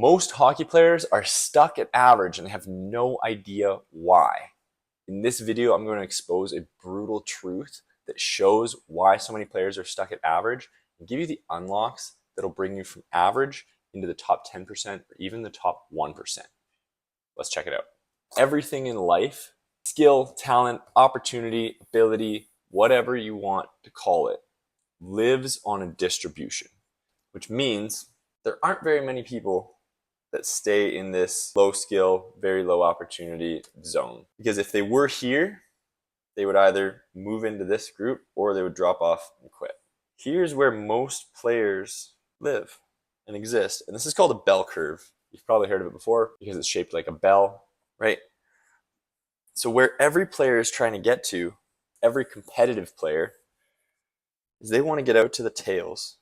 Most hockey players are stuck at average and they have no idea why. In this video, I'm going to expose a brutal truth that shows why so many players are stuck at average and give you the unlocks that'll bring you from average into the top 10% or even the top 1%. Let's check it out. Everything in life, skill, talent, opportunity, ability, whatever you want to call it, lives on a distribution, which means there aren't very many people that stay in this low skill, very low opportunity zone. Because if they were here, they would either move into this group or they would drop off and quit. Here's where most players live and exist. And this is called a bell curve. You've probably heard of it before because it's shaped like a bell, right? So where every player is trying to get to, every competitive player, is they want to get out to the tails.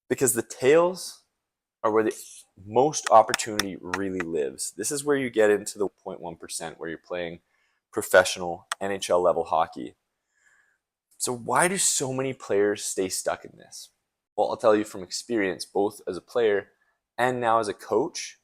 Because the tails are where the most opportunity really lives. This is where you get into the 0.1% where you're playing professional NHL level hockey. So why do so many players stay stuck in this? Well, I'll tell you from experience, both as a player and now as a coach,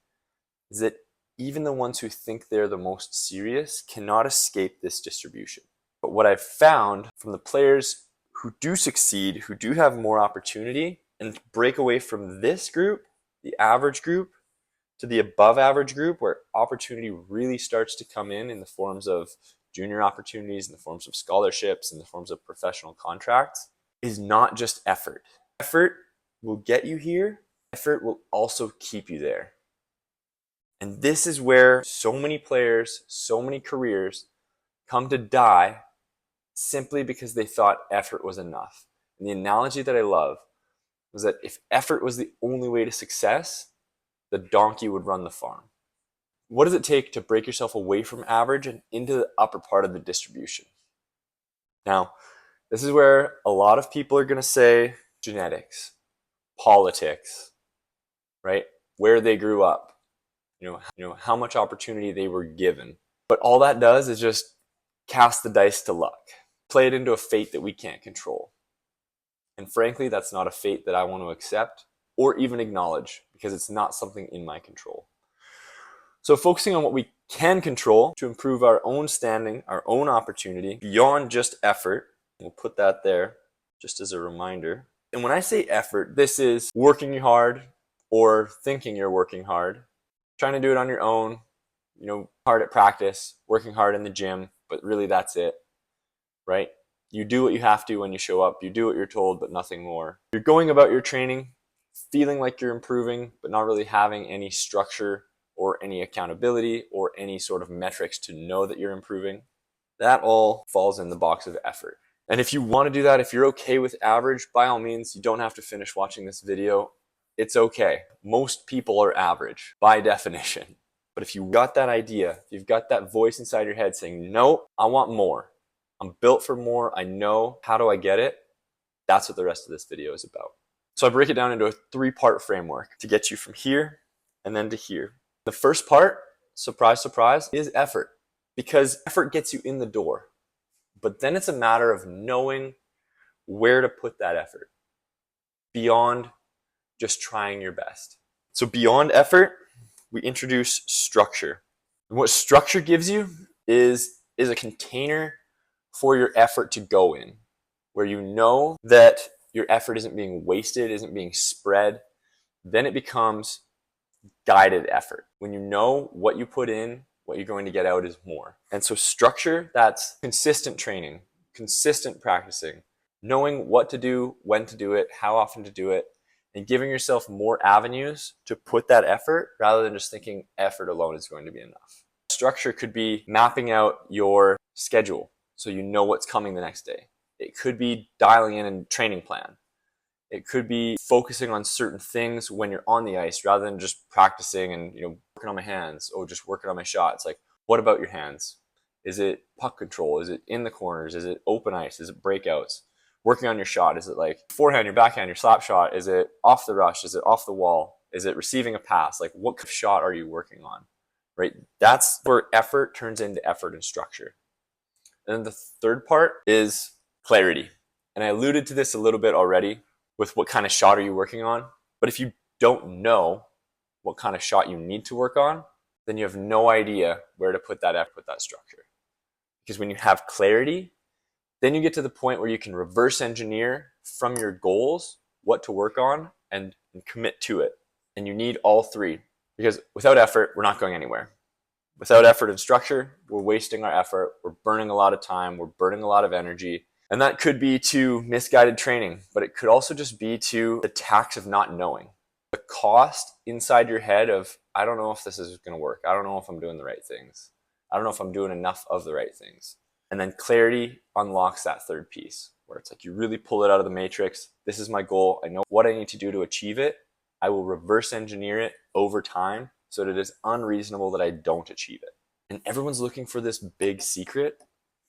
is that even the ones who think they're the most serious cannot escape this distribution. But what I've found from the players who do succeed, who do have more opportunity, and break away from this group, the average group, to the above average group where opportunity really starts to come in the forms of junior opportunities, in the forms of scholarships, in the forms of professional contracts, is not just effort. Effort will get you here. Effort will also keep you there. And this is where so many players, so many careers come to die simply because they thought effort was enough. And the analogy that I love was that if effort was the only way to success, the donkey would run the farm. What does it take to break yourself away from average and into the upper part of the distribution? Now, this is where a lot of people are going to say genetics, politics, right? Where they grew up, you know, how much opportunity they were given. But all that does is just cast the dice to luck, play it into a fate that we can't control. And frankly, that's not a fate that I want to accept or even acknowledge because it's not something in my control. So focusing on what we can control to improve our own standing, our own opportunity beyond just effort, we'll put that there just as a reminder. And when I say effort, this is working hard or thinking you're working hard, trying to do it on your own, you know, hard at practice, working hard in the gym, but really that's it, right? You do what you have to when you show up. You do what you're told, but nothing more. You're going about your training, feeling like you're improving, but not really having any structure or any accountability or any sort of metrics to know that you're improving. That all falls in the box of effort. And if you want to do that, if you're okay with average, by all means, you don't have to finish watching this video. It's okay. Most people are average by definition. But if you got that idea, if you've got that voice inside your head saying, no, I want more. I'm built for more. I know. How do I get it? That's what the rest of this video is about. So I break it down into a 3-part framework to get you from here and then to here. The first part, surprise, surprise, is effort because effort gets you in the door. But then it's a matter of knowing where to put that effort beyond just trying your best. So beyond effort, we introduce structure. And what structure gives you is a container for your effort to go in, where you know that your effort isn't being wasted, isn't being spread. Then it becomes guided effort. When you know what you put in, what you're going to get out is more. And so structure, that's consistent training, consistent practicing, knowing what to do, when to do it, how often to do it, and giving yourself more avenues to put that effort rather than just thinking effort alone is going to be enough. Structure could be mapping out your schedule so you know what's coming the next day. It could be dialing in a training plan. It could be focusing on certain things when you're on the ice rather than just practicing and, you know, working on my hands or just working on my shots. Like, what about your hands? Is it puck control? Is it in the corners? Is it open ice? Is it breakouts? Working on your shot. Is it like forehand, your backhand, your slap shot? Is it off the rush? Is it off the wall? Is it receiving a pass? Like, what kind of shot are you working on? Right? That's where effort turns into effort and structure. And then the third part is clarity. And I alluded to this a little bit already with what kind of shot are you working on. But if you don't know, what kind of shot you need to work on, then you have no idea where to put that effort, put that structure. Because when you have clarity, then you get to the point where you can reverse engineer from your goals what to work on and commit to it. And you need all three, because without effort, we're not going anywhere. Without effort and structure, we're wasting our effort, we're burning a lot of time, we're burning a lot of energy. And that could be to misguided training, but it could also just be to the tax of not knowing. The cost inside your head of, I don't know if this is going to work. I don't know if I'm doing the right things. I don't know if I'm doing enough of the right things. And then clarity unlocks that third piece, where it's like you really pull it out of the matrix. This is my goal. I know what I need to do to achieve it. I will reverse engineer it over time so that it is unreasonable that I don't achieve it. And everyone's looking for this big secret.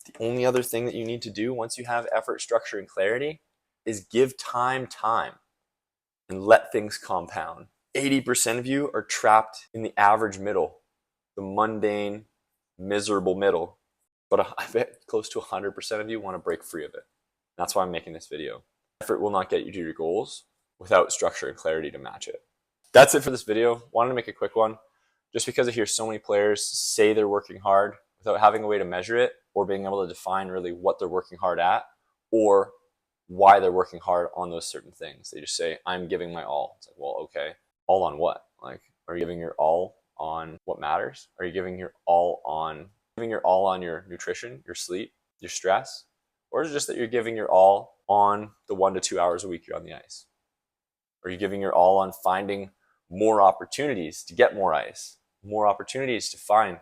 The only other thing that you need to do once you have effort, structure, and clarity is give time and let things compound. 80% of you are trapped in the average middle, the mundane, miserable middle. But I bet close to 100% of you want to break free of it. That's why I'm making this video. Effort will not get you to your goals without structure and clarity to match it. That's it for this video. Wanted to make a quick one just because I hear so many players say they're working hard without having a way to measure it or being able to define really what they're working hard at or why they're working hard on those certain things. They just say, I'm giving my all. It's like, well, okay. All on what? Like, are you giving your all on what matters? Are you giving your all on your nutrition, your sleep, your stress? Or is it just that you're giving your all on the 1 to 2 hours a week you're on the ice? Are you giving your all on finding more opportunities to get more ice, more opportunities to find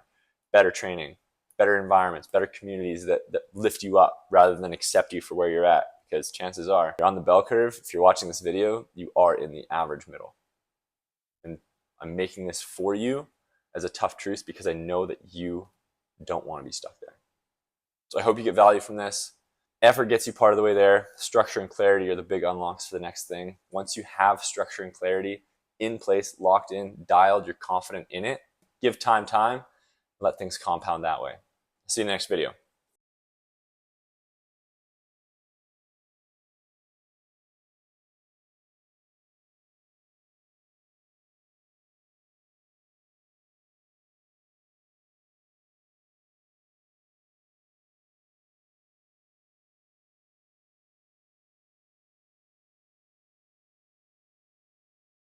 better training, better environments, better communities that lift you up rather than accept you for where you're at? Because chances are, you're on the bell curve. If you're watching this video, you are in the average middle. And I'm making this for you as a tough truth because I know that you don't want to be stuck there. So I hope you get value from this. Effort gets you part of the way there. Structure and clarity are the big unlocks for the next thing. Once you have structure and clarity in place, locked in, dialed, you're confident in it, give time, let things compound that way. See you in the next video.